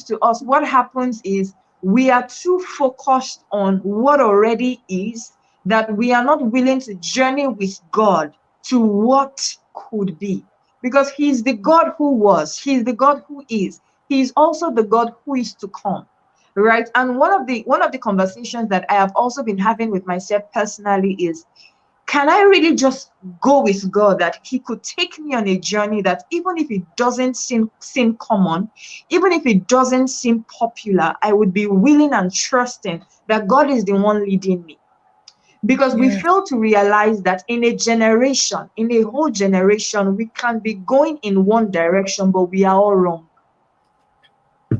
to us, what happens is we are too focused on what already is, that we are not willing to journey with God to what could be. Because He's the God who was, He's the God who is, He's also the God who is to come. Right. And one of the conversations that I have also been having with myself personally is, can I really just go with God, that He could take me on a journey that even if it doesn't seem common, even if it doesn't seem popular, I would be willing and trusting that God is the one leading me. Because we fail to realize that in a generation, in a whole generation, we can be going in one direction, but we are all wrong.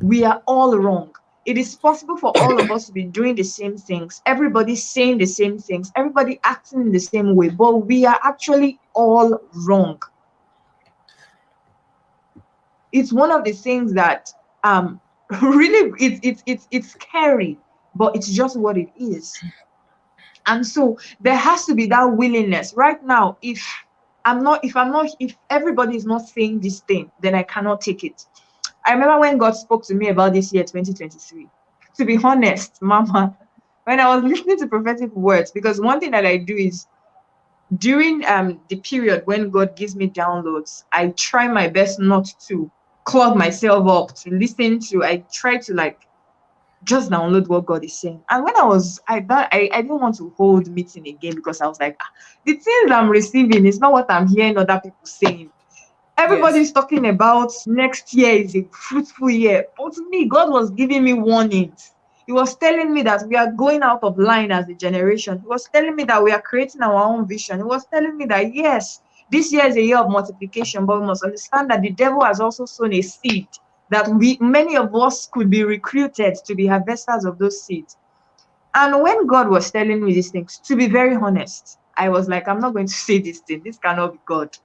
We are all wrong. It is possible for all of us to be doing the same things, everybody saying the same things, everybody acting in the same way, but we are actually all wrong. It's one of the things that really it's scary, but it's just what it is. And so there has to be that willingness. Right now, if everybody is not saying this thing, then I cannot take it. I remember when God spoke to me about this year, 2023. To be honest, Mama, when I was listening to prophetic words, because one thing that I do is during the period when God gives me downloads, I try my best not to clog myself up to listen to. I try to just download what God is saying. And when I didn't want to hold meeting again, because I was like, the things I'm receiving is not what I'm hearing other people saying. Everybody's talking about next year is a fruitful year. But to me, God was giving me warnings. He was telling me that we are going out of line as a generation. He was telling me that we are creating our own vision. He was telling me that, yes, this year is a year of multiplication, but we must understand that the devil has also sown a seed, that many of us could be recruited to be harvesters of those seeds. And when God was telling me these things, to be very honest, I was like, I'm not going to say this thing. This cannot be God.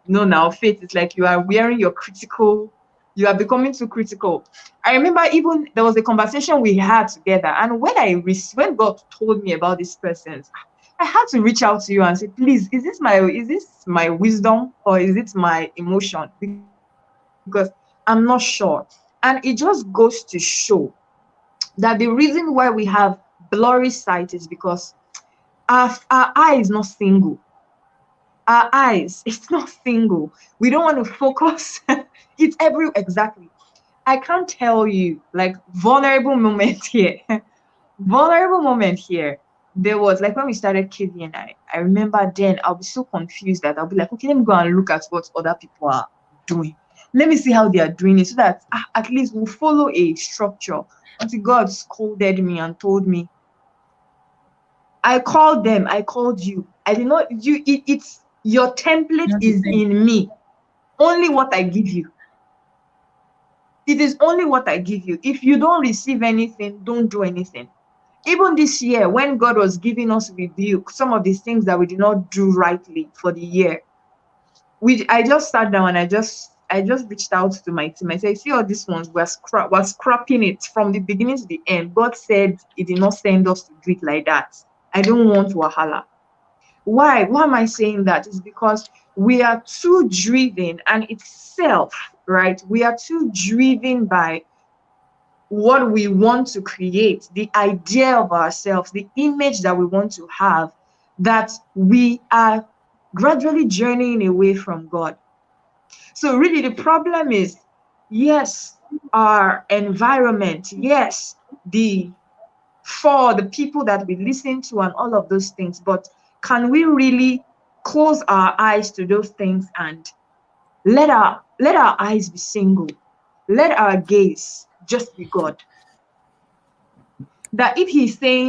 No, now faith is like you are wearing your critical, you are becoming too critical. I remember even there was a conversation we had together, and when God told me about these persons, I had to reach out to you and say, please, is this my wisdom or is it my emotion? Because I'm not sure. And it just goes to show that the reason why we have blurry sight is because our eye is not single. Our eyes, it's not single. We don't want to focus. It's exactly. I can't tell you, vulnerable moment here. Vulnerable moment here. There was when we started KVNI. I remember then I'll be so confused that I'll be like, okay, let me go and look at what other people are doing. Let me see how they are doing it, so that at least we'll follow a structure. Until God scolded me and told me, I called them, I called you. I did not, it's your template is in me. Only what I give you. It is only what I give you. If you don't receive anything, don't do anything. Even this year, when God was giving us rebuke, some of these things that we did not do rightly for the year, I just sat down and I just reached out to my team. I said, see all these ones, we're scrapping it from the beginning to the end. God said He did not send us to do it like that. I don't want wahala. Why am I saying that? It's because we are too driven, and itself, right? We are too driven by what we want to create, the idea of ourselves, the image that we want to have, that we are gradually journeying away from God. So really the problem is, yes, our environment, yes, for the people that we listen to and all of those things, but can we really close our eyes to those things and let our eyes be single? Let our gaze just be God. That if He's saying